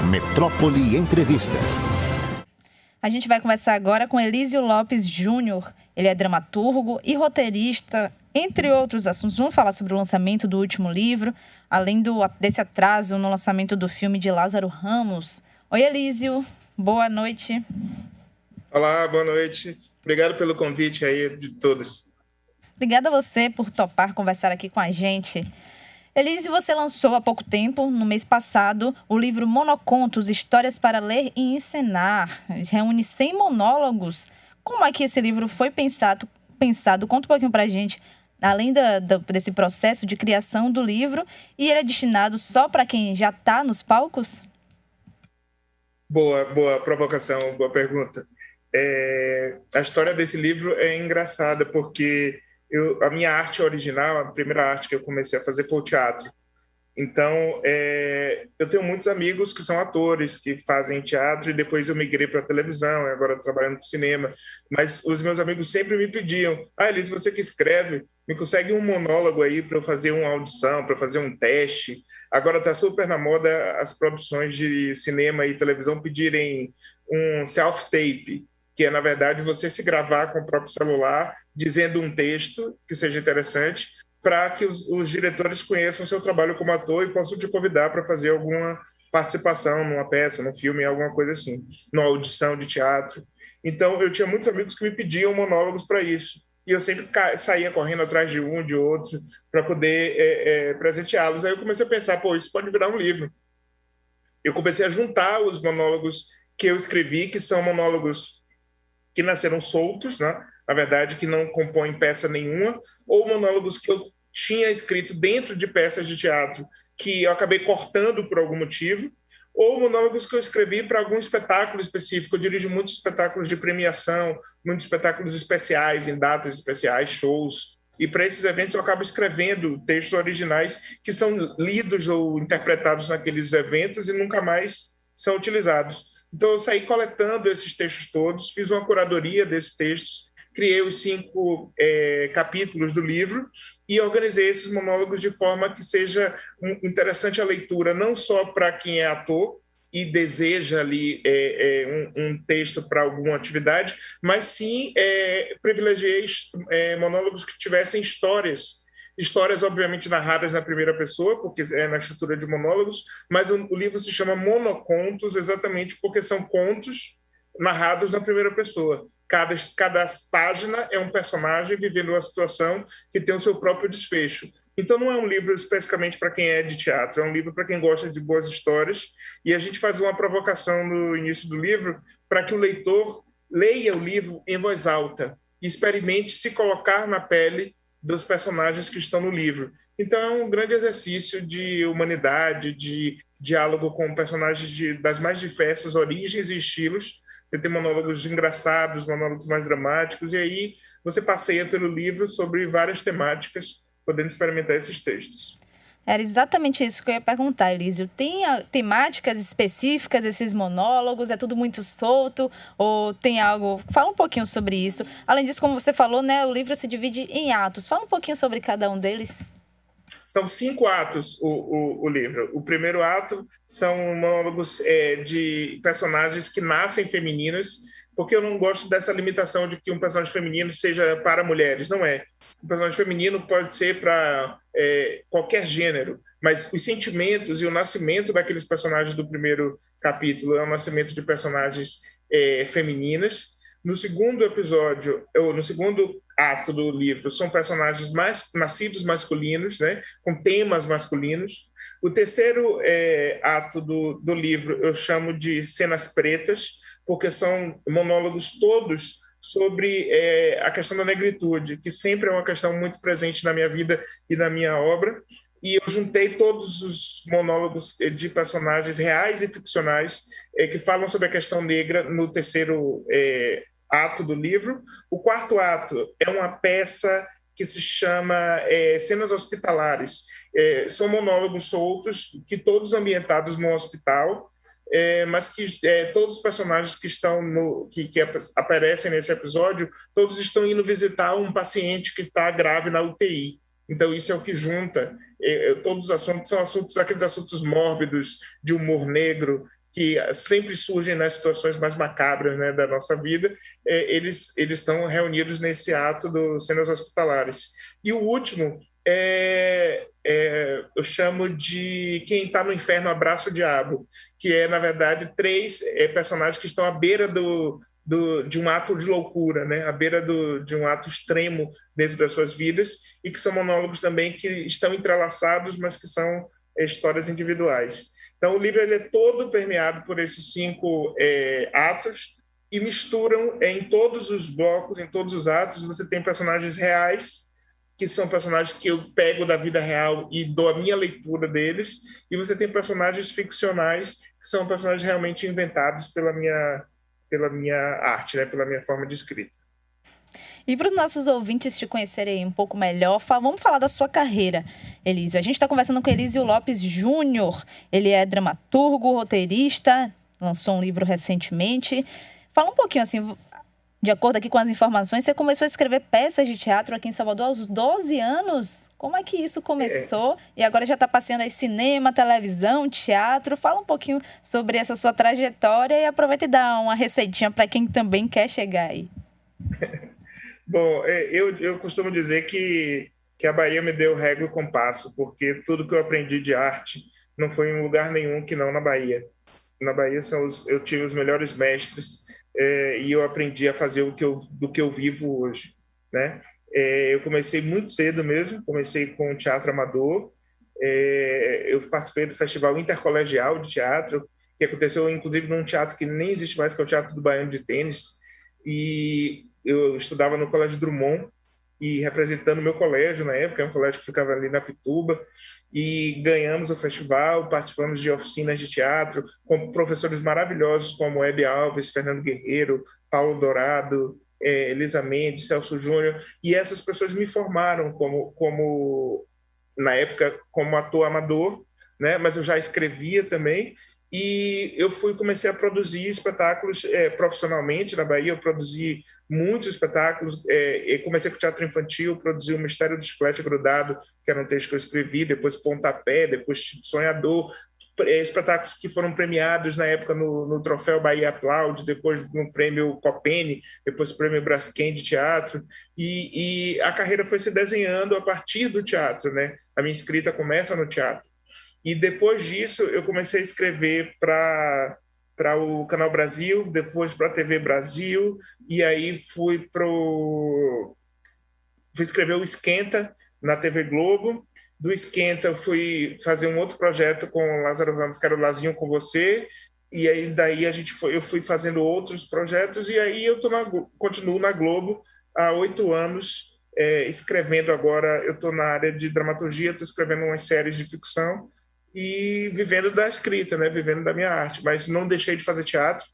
Metrópole Entrevista. A gente vai conversar agora com Elísio Lopes Júnior. Ele é dramaturgo e roteirista, entre outros assuntos. Vamos falar sobre o lançamento do último livro, além desse atraso no lançamento do filme de Lázaro Ramos. Oi, Elísio. Boa noite. Olá, boa noite. Obrigado pelo convite aí de todos. Obrigada a você por topar conversar aqui com a gente. Elísio, você lançou há pouco tempo, no mês passado, o livro Monocontos, Histórias para Ler e Encenar. Reúne 100 monólogos. Como é que esse livro foi pensado? Conta um pouquinho para a gente, além desse processo de criação do livro, e ele é destinado só para quem já está nos palcos? Boa provocação, boa pergunta. A história desse livro é engraçada, porque a minha arte original, a primeira arte que eu comecei a fazer foi o teatro. Então, eu tenho muitos amigos que são atores, que fazem teatro, e depois eu migrei para a televisão, e agora eu trabalho no cinema. Mas os meus amigos sempre me pediam: Elise, você que escreve, me consegue um monólogo aí para eu fazer uma audição, para fazer um teste. Agora está super na moda as produções de cinema e televisão pedirem um self-tape, que é, na verdade, você se gravar com o próprio celular, dizendo um texto que seja interessante, para que os diretores conheçam o seu trabalho como ator e possam te convidar para fazer alguma participação numa peça, num filme, alguma coisa assim, numa audição de teatro. Então, eu tinha muitos amigos que me pediam monólogos para isso, e eu sempre saía correndo atrás de um, de outro, para poder presenteá-los. Aí eu comecei a pensar, isso pode virar um livro. Eu comecei a juntar os monólogos que eu escrevi, que são monólogos que nasceram soltos, né? Na verdade, que não compõem peça nenhuma, ou monólogos que eu tinha escrito dentro de peças de teatro, que eu acabei cortando por algum motivo, ou monólogos que eu escrevi para algum espetáculo específico. Eu dirijo muitos espetáculos de premiação, muitos espetáculos especiais, em datas especiais, shows, e para esses eventos eu acabo escrevendo textos originais que são lidos ou interpretados naqueles eventos e nunca mais são utilizados. Então, eu saí coletando esses textos todos, fiz uma curadoria desses textos, criei os 5 capítulos do livro e organizei esses monólogos de forma que seja interessante a leitura, não só para quem é ator e deseja ali um texto para alguma atividade, mas sim privilegiei monólogos que tivessem histórias, obviamente, narradas na primeira pessoa, porque é na estrutura de monólogos, mas o livro se chama Monocontos exatamente porque são contos narrados na primeira pessoa. Cada página é um personagem vivendo uma situação que tem o seu próprio desfecho. Então, não é um livro especificamente para quem é de teatro, é um livro para quem gosta de boas histórias, e a gente faz uma provocação no início do livro para que o leitor leia o livro em voz alta e experimente se colocar na pele dos personagens que estão no livro. Então, é um grande exercício de humanidade, de diálogo com personagens das mais diversas origens e estilos. Você tem monólogos engraçados, monólogos mais dramáticos, e aí você passeia pelo livro sobre várias temáticas, podendo experimentar esses textos. Era exatamente isso que eu ia perguntar, Elísio. Tem temáticas específicas, esses monólogos? É tudo muito solto? Ou tem algo... Fala um pouquinho sobre isso. Além disso, como você falou, né, o livro se divide em atos. Fala um pouquinho sobre cada um deles. São 5 atos o livro. O primeiro ato são monólogos de personagens que nascem femininas, porque eu não gosto dessa limitação de que um personagem feminino seja para mulheres. Não é. Um personagem feminino pode ser para qualquer gênero, mas os sentimentos e o nascimento daqueles personagens do primeiro capítulo é o nascimento de personagens femininas. No segundo ato do livro, são personagens nascidos masculinos, né, com temas masculinos. O terceiro ato do livro eu chamo de cenas pretas, porque são monólogos todos sobre a questão da negritude, que sempre é uma questão muito presente na minha vida e na minha obra. E eu juntei todos os monólogos de personagens reais e ficcionais que falam sobre a questão negra no terceiro ato do livro. O quarto ato é uma peça que se chama Cenas Hospitalares. São monólogos soltos, que todos ambientados no hospital, mas que todos os personagens que estão que aparecem nesse episódio, todos estão indo visitar um paciente que está grave na UTI. Então, isso é o que junta todos os assuntos são aqueles assuntos mórbidos, de humor negro, que sempre surgem nas situações mais macabras, né, da nossa vida. Eles estão reunidos nesse ato do Cenas Hospitalares. E o último eu chamo de Quem Está no Inferno Abraça o Diabo, que é, na verdade, 3 personagens que estão à beira de um ato de loucura, né? À beira de um ato extremo dentro das suas vidas, e que são monólogos também que estão entrelaçados, mas que são histórias individuais. Então, o livro ele é todo permeado por esses 5 atos, e misturam em todos os blocos, em todos os atos. Você tem personagens reais, que são personagens que eu pego da vida real e dou a minha leitura deles, e você tem personagens ficcionais, que são personagens realmente inventados pela minha arte, né? Pela minha forma de escrita. E para os nossos ouvintes te conhecerem um pouco melhor, vamos falar da sua carreira, Elísio. A gente está conversando com Elísio Lopes Júnior. Ele é dramaturgo, roteirista, lançou um livro recentemente. Fala um pouquinho, assim, de acordo aqui com as informações, você começou a escrever peças de teatro aqui em Salvador aos 12 anos. Como é que isso começou? E agora já está passeando aí cinema, televisão, teatro. Fala um pouquinho sobre essa sua trajetória e aproveita e dá uma receitinha para quem também quer chegar aí. Bom, eu costumo dizer que a Bahia me deu régua e compasso, porque tudo que eu aprendi de arte não foi em lugar nenhum que não na Bahia. Na Bahia eu tive os melhores mestres, e eu aprendi a fazer do que eu vivo hoje, né? Eu comecei muito cedo mesmo, comecei com teatro amador. Eu participei do Festival Intercolegial de Teatro, que aconteceu inclusive num teatro que nem existe mais, que é o Teatro do Baiano de Tênis, e eu estudava no Colégio Drummond, e representando o meu colégio na época, um colégio que ficava ali na Pituba, e ganhamos o festival, participamos de oficinas de teatro com professores maravilhosos como Hebe Alves, Fernando Guerreiro, Paulo Dourado, Elisa Mendes, Celso Júnior, e essas pessoas me formaram na época, como ator amador, né? Mas eu já escrevia também, e eu comecei a produzir espetáculos profissionalmente na Bahia. Eu produzi muitos espetáculos. Eu comecei com teatro infantil, produzi o Mistério do Chiclete Grudado, que era um texto que eu escrevi, depois Pontapé, depois Sonhador, espetáculos que foram premiados na época no Troféu Bahia Aplaude, depois no Prêmio Copene, depois no Prêmio Braskem de Teatro, e a carreira foi se desenhando a partir do teatro, né? A minha escrita começa no teatro. E depois disso, eu comecei a escrever para o Canal Brasil, depois para a TV Brasil, e aí fui escrever o Esquenta na TV Globo. Do Esquenta, eu fui fazer um outro projeto com o Lázaro Ramos, que era o Lazinho com Você, e aí daí eu fui fazendo outros projetos, e aí eu continuo na Globo há 8 anos, escrevendo agora. Eu estou na área de dramaturgia, estou escrevendo umas séries de ficção, e vivendo da escrita, né? Vivendo da minha arte, mas não deixei de fazer teatro.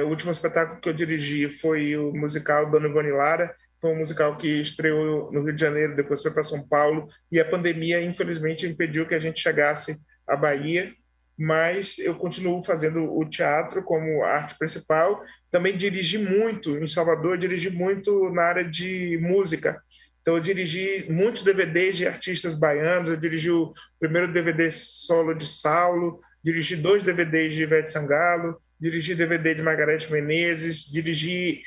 O último espetáculo que eu dirigi foi o musical Dona Ivone Lara. Foi um musical que estreou no Rio de Janeiro, depois foi para São Paulo, e a pandemia, infelizmente, impediu que a gente chegasse à Bahia, mas eu continuo fazendo o teatro como arte principal. Também dirigi muito em Salvador, dirigi muito na área de música. Então, eu dirigi muitos DVDs de artistas baianos. Eu dirigi o primeiro DVD solo de Saulo, dirigi 2 DVDs de Ivete Sangalo, dirigi DVD de Margareth Menezes, dirigi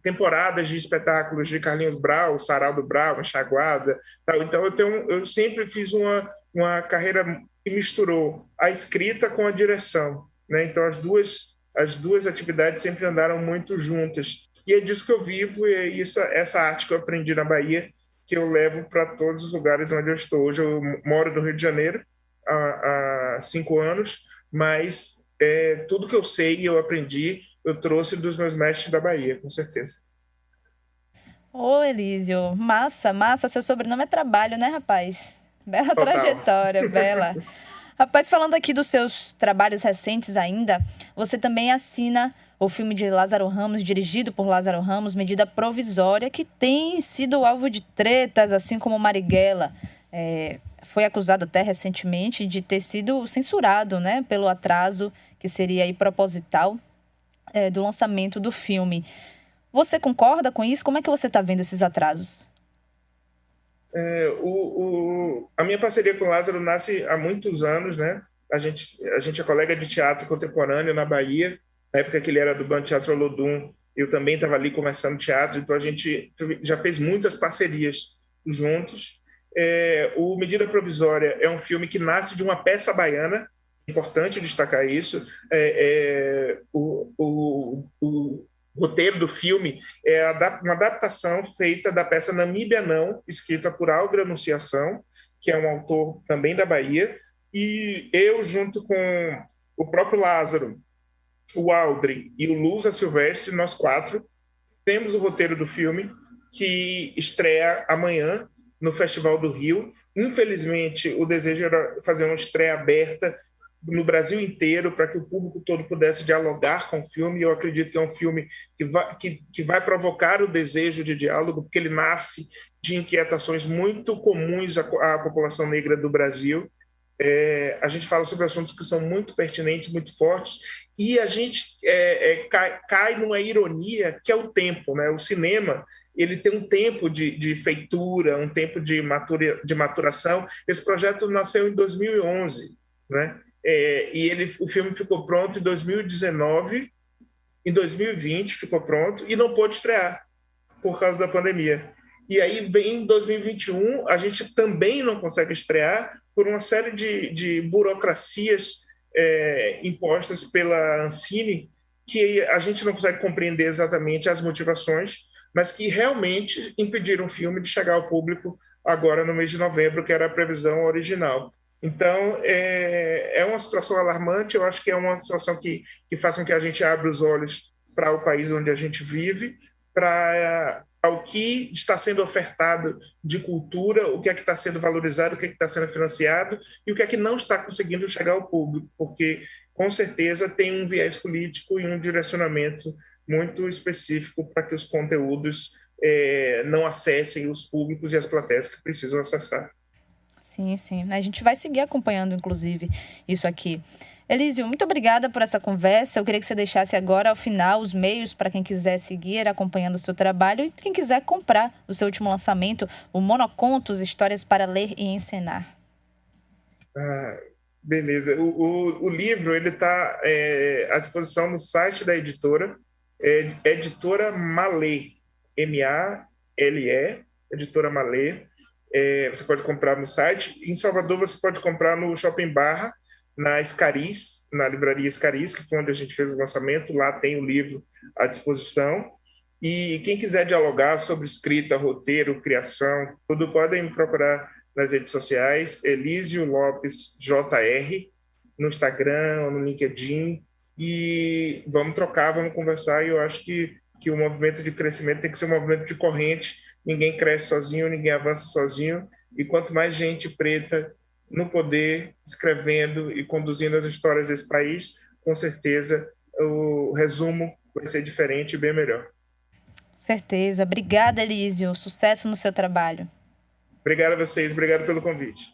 temporadas de espetáculos de Carlinhos Brau, Saraldo Brau, Enxaguada. Tal. Então, eu sempre fiz uma carreira que misturou a escrita com a direção, né? Então, as duas atividades sempre andaram muito juntas. E é disso que eu vivo, e é essa arte que eu aprendi na Bahia, que eu levo para todos os lugares onde eu estou. Hoje eu moro no Rio de Janeiro há 5 anos, mas tudo que eu sei e eu aprendi, eu trouxe dos meus mestres da Bahia, com certeza. Ô, Elísio, massa. Seu sobrenome é trabalho, né, rapaz? Bela Total. Trajetória, bela. Rapaz, falando aqui dos seus trabalhos recentes ainda, você também assina o filme de Lázaro Ramos, dirigido por Lázaro Ramos, Medida Provisória, que tem sido alvo de tretas, assim como Marighella. Foi acusado até recentemente de ter sido censurado, né, pelo atraso que seria aí proposital do lançamento do filme. Você concorda com isso? Como é que você está vendo esses atrasos? A minha parceria com o Lázaro nasce há muitos anos, né? A gente é colega de teatro contemporâneo na Bahia, na época que ele era do Bando Teatro Olodum, eu também estava ali começando teatro, então a gente já fez muitas parcerias juntos. O Medida Provisória é um filme que nasce de uma peça baiana, importante destacar isso. O roteiro do filme é uma adaptação feita da peça Namíbia Não, escrita por Algra Anunciação, que é um autor também da Bahia, e eu, junto com o próprio Lázaro, o Aldrin e o Lusa Silvestre, nós quatro, temos o roteiro do filme, que estreia amanhã no Festival do Rio. Infelizmente, o desejo era fazer uma estreia aberta no Brasil inteiro, para que o público todo pudesse dialogar com o filme. Eu acredito que é um filme que vai provocar o desejo de diálogo, porque ele nasce de inquietações muito comuns à população negra do Brasil. A gente fala sobre assuntos que são muito pertinentes, muito fortes, e a gente cai numa ironia que é o tempo, né? O cinema, ele tem um tempo de feitura, um tempo de maturação. Esse projeto nasceu em 2011, né? O filme ficou pronto em 2019, em 2020 ficou pronto e não pôde estrear por causa da pandemia. E aí vem em 2021, a gente também não consegue estrear por uma série de burocracias impostas pela Ancine, que a gente não consegue compreender exatamente as motivações, mas que realmente impediram o filme de chegar ao público agora no mês de novembro, que era a previsão original. Então, é uma situação alarmante. Eu acho que é uma situação que faz com que a gente abra os olhos para o país onde a gente vive, para o que está sendo ofertado de cultura, o que é que está sendo valorizado, o que é que está sendo financiado e o que é que não está conseguindo chegar ao público, porque, com certeza, tem um viés político e um direcionamento muito específico para que os conteúdos não acessem os públicos e as plateias que precisam acessar. Sim, sim. A gente vai seguir acompanhando, inclusive, isso aqui. Elísio, muito obrigada por essa conversa. Eu queria que você deixasse agora, ao final, os meios para quem quiser seguir acompanhando o seu trabalho e quem quiser comprar o seu último lançamento, o Monocontos, Histórias para Ler e Encenar. Beleza. O livro está à disposição no site da editora, Editora Malê, M-A-L-E, Editora Malê. Você pode comprar no site. Em Salvador, você pode comprar no Shopping Barra, na Escariz, na livraria Escariz, que foi onde a gente fez o lançamento. Lá tem o livro à disposição. E quem quiser dialogar sobre escrita, roteiro, criação, tudo, podem me procurar nas redes sociais, Elísio Lopes JR, no Instagram, no LinkedIn, e vamos trocar, vamos conversar. E eu acho que o movimento de crescimento tem que ser um movimento de corrente. Ninguém cresce sozinho, ninguém avança sozinho, e quanto mais gente preta no poder, escrevendo e conduzindo as histórias desse país, com certeza o resumo vai ser diferente e bem melhor. Certeza. Obrigada, Elísio. Sucesso no seu trabalho. Obrigado a vocês, obrigado pelo convite.